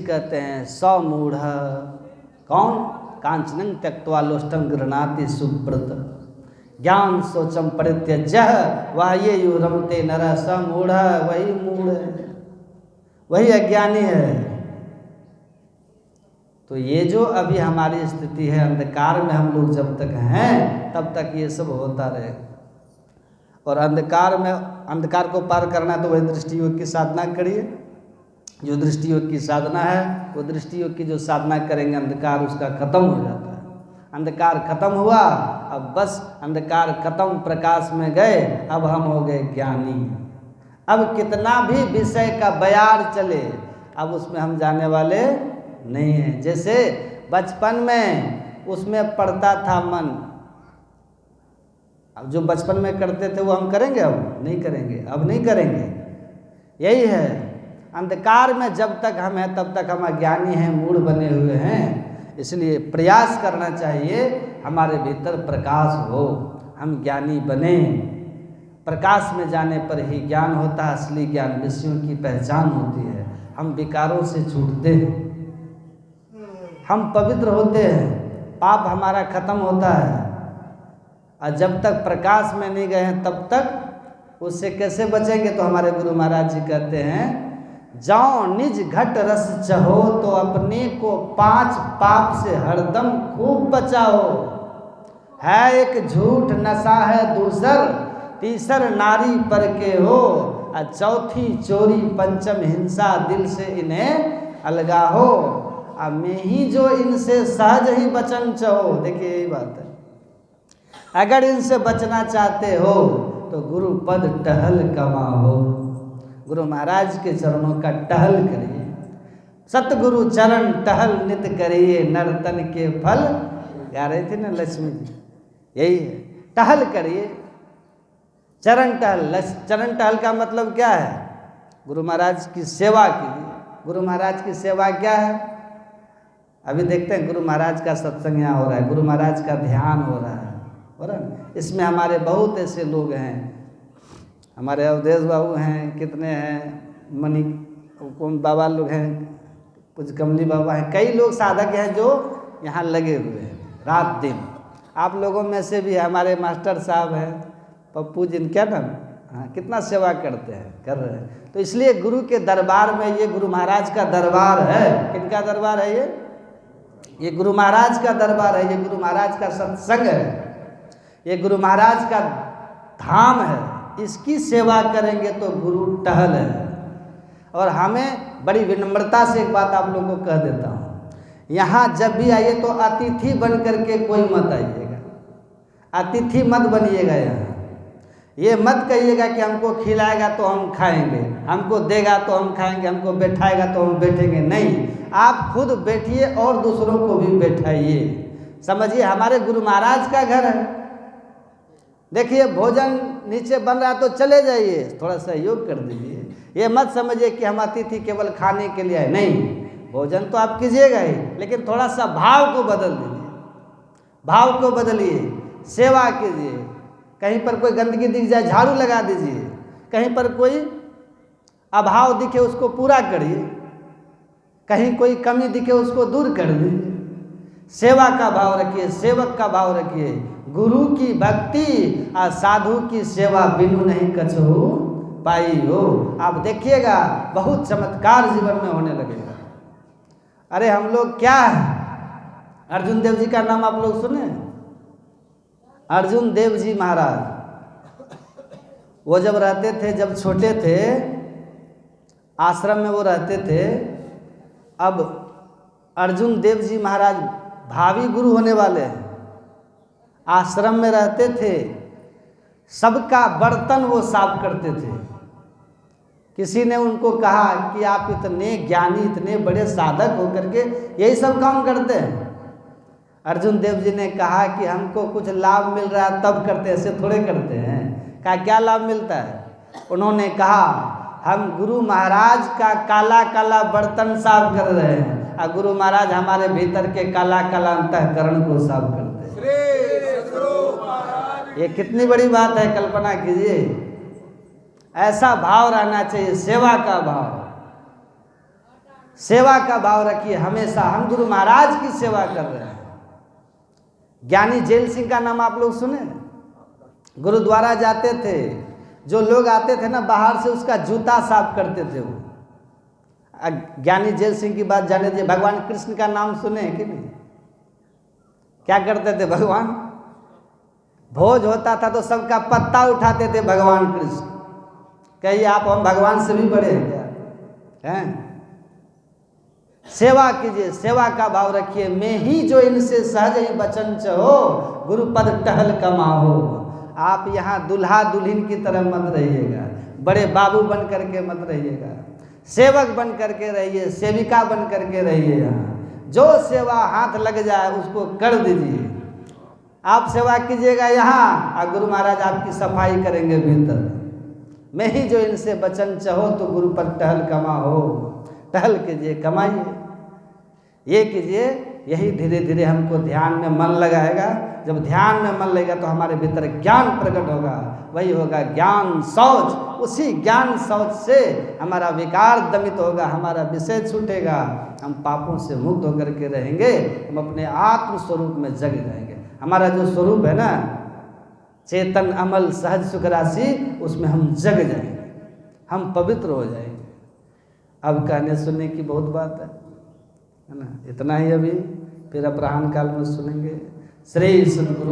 कहते हैं सौ मूढ़ कौन कांचनं त्यक्त्वा लोष्टं गृह्णाति सुव्रत ज्ञान शौचम परित्यज्य वह ये यु रमते नर स मूढ़ वही मूढ़ है, वही अज्ञानी है। तो ये जो अभी हमारी स्थिति है, अंधकार में हम लोग जब तक हैं तब तक ये सब होता रहेगा। और अंधकार को पार करना है तो वही दृष्टि योग की साधना करिए। जो दृष्टि योग की साधना है वो दृष्टि योग की जो साधना करेंगे अंधकार उसका खत्म हो जाता है। अंधकार खत्म हुआ, अब बस अंधकार खत्म, प्रकाश में गए, अब हम हो गए ज्ञानी। अब कितना भी विषय का बयार चले अब उसमें हम जाने वाले नहीं हैं। जैसे बचपन में उसमें पढ़ता था मन, अब जो बचपन में करते थे वो हम करेंगे, अब नहीं करेंगे, अब नहीं करेंगे। यही है, अंधकार में जब तक हम हैं तब तक हम अज्ञानी हैं, मूढ़ बने हुए हैं। इसलिए प्रयास करना चाहिए हमारे भीतर प्रकाश हो, हम ज्ञानी बने। प्रकाश में जाने पर ही ज्ञान होता है, असली ज्ञान, विषयों की पहचान होती है। हम विकारों से छूटते हैं, हम पवित्र होते हैं, पाप हमारा खत्म होता है। और जब तक प्रकाश में नहीं गए हैं तब तक उससे कैसे बचेंगे? तो हमारे गुरु महाराज जी कहते हैं, जाओ निज घट रस चहो तो अपने को 5 पाप से हरदम खूब बचाओ। है एक झूठ नशा है दूसर, तीसर नारी पर के हो, और चौथी चोरी, पंचम हिंसा, दिल से इन्हें अलगा हो। अब मैं ही जो इनसे सहज ही बचन चाहो। देखिए यही बात है, अगर इनसे बचना चाहते हो तो गुरु पद टहल कमाओ। गुरु महाराज के चरणों का टहल करिए, सतगुरु चरण टहल नित करिए, नर्तन के फल गा रहे थे ना लक्ष्मी जी, यही है, टहल करिए, चरण टहल। चरण टहल का मतलब क्या है? गुरु महाराज की सेवा कीजिए। गुरु महाराज की सेवा क्या है? अभी देखते हैं गुरु महाराज का सत्संग यहाँ हो रहा है, गुरु महाराज का ध्यान हो रहा है इसमें हमारे बहुत ऐसे लोग हैं, हमारे अवधेश बाबू हैं, कितने हैं, मणि कौन बाबा लोग हैं, कुछ कमली बाबा हैं, कई लोग साधक हैं जो यहाँ लगे हुए हैं रात दिन। आप लोगों में से भी हमारे मास्टर साहब हैं, पप्पू जी, क्या नाम, हाँ, कितना सेवा करते हैं, कर रहे हैं। तो इसलिए गुरु के दरबार में, ये गुरु महाराज का दरबार है। किनका दरबार है ये गुरु महाराज का दरबार है, ये गुरु महाराज का सत्संग है, ये गुरु महाराज का धाम है। इसकी सेवा करेंगे तो गुरु टहल है। और हमें बड़ी विनम्रता से एक बात आप लोगों को कह देता हूँ, यहाँ जब भी आइए तो अतिथि बन करके कोई मत आइएगा, अतिथि मत बनिएगा। यहाँ ये मत कहिएगा कि हमको खिलाएगा तो हम खाएंगे, हमको देगा तो हम खाएंगे, हमको बैठाएगा तो हम बैठेंगे। नहीं, आप खुद बैठिए और दूसरों को भी बैठाइए। समझिए हमारे गुरु महाराज का घर है। देखिए भोजन नीचे बन रहा है तो चले जाइए, थोड़ा सहयोग कर दीजिए। ये मत समझिए कि हम अतिथि केवल खाने के लिए आए, नहीं, भोजन तो आप कीजिएगा ही, लेकिन थोड़ा सा भाव को बदल दीजिए, भाव को बदलिए, सेवा कीजिए। कहीं पर कोई गंदगी दिख जाए झाड़ू लगा दीजिए, कहीं पर कोई अभाव दिखे उसको पूरा करिए, कहीं कोई कमी दिखे उसको दूर कर दीजिए। सेवा का भाव रखिए, सेवक का भाव रखिए। गुरु की भक्ति और साधु की सेवा बिनु नहीं कछू पाई हो। आप देखिएगा बहुत चमत्कार जीवन में होने लगेगा। अरे हम लोग क्या है, अर्जुन देव जी का नाम आप लोग सुने? अर्जुन देव जी महाराज, वो जब रहते थे, जब छोटे थे, आश्रम में वो रहते थे। अब अर्जुन देव जी महाराज भावी गुरु होने वाले हैं, आश्रम में रहते थे, सबका बर्तन वो साफ करते थे। किसी ने उनको कहा कि आप इतने ज्ञानी, इतने बड़े साधक होकर के यही सब काम करते हैं? अर्जुन देव जी ने कहा कि हमको कुछ लाभ मिल रहा है तब करते हैं, ऐसे थोड़े करते हैं। कहा क्या लाभ मिलता है? उन्होंने कहा हम गुरु महाराज का काला काला बर्तन साफ कर रहे हैं, और गुरु महाराज हमारे भीतर के काला काला अंतःकरण को साफ करते हैं। ये कितनी बड़ी बात है, कल्पना कीजिए। ऐसा भाव रहना चाहिए, सेवा का भाव। सेवा का भाव रखिए हमेशा। हम गुरु महाराज की सेवा कर रहे हैं। ज्ञानी जेल सिंह का नाम आप लोग सुने? गुरुद्वारा जाते थे, जो लोग आते थे ना बाहर से, उसका जूता साफ करते थे वो। ज्ञानी जेल सिंह की बात जाने दीजिए। भगवान कृष्ण का नाम सुने कि नहीं? क्या करते थे भगवान? भोज होता था तो सबका पत्ता उठाते थे भगवान कृष्ण। कहिए आप हम भगवान से भी बड़े हैं क्या? हैं? सेवा कीजिए, सेवा का भाव रखिए। मैं ही जो इनसे सहज ही बचन चहो, गुरु पद टहल कमाहो। आप यहाँ दुल्हा दुल्हन की तरह मत रहिएगा, बड़े बाबू बन करके मत रहिएगा, सेवक बन करके रहिए, सेविका बन करके रहिए। यहाँ जो सेवा हाथ लग जाए उसको कर दीजिए। आप सेवा कीजिएगा यहाँ और गुरु महाराज आपकी सफाई करेंगे भीतर। मैं ही जो इनसे बचन चाहो तो गुरु पर टहल कमाओ। टहल कीजिए, कमाइए, ये कीजिए। यही धीरे धीरे हमको ध्यान में मन लगाएगा। जब ध्यान में मन लगेगा तो हमारे भीतर ज्ञान प्रकट होगा, वही होगा ज्ञान शौच। उसी ज्ञान शौच से हमारा विकार दमित होगा, हमारा विषय छूटेगा, हम पापों से मुक्त होकर के रहेंगे, हम अपने आत्म स्वरूप में जग जाएंगे। हमारा जो स्वरूप है ना, चेतन अमल सहज सुख राशि, उसमें हम जग जाएंगे, हम पवित्र हो जाएंगे। अब कहने सुनने की बहुत बात है ना? इतना ही अभी, फिर अपराह्न काल में सुनेंगे। श्री सद्गुरु।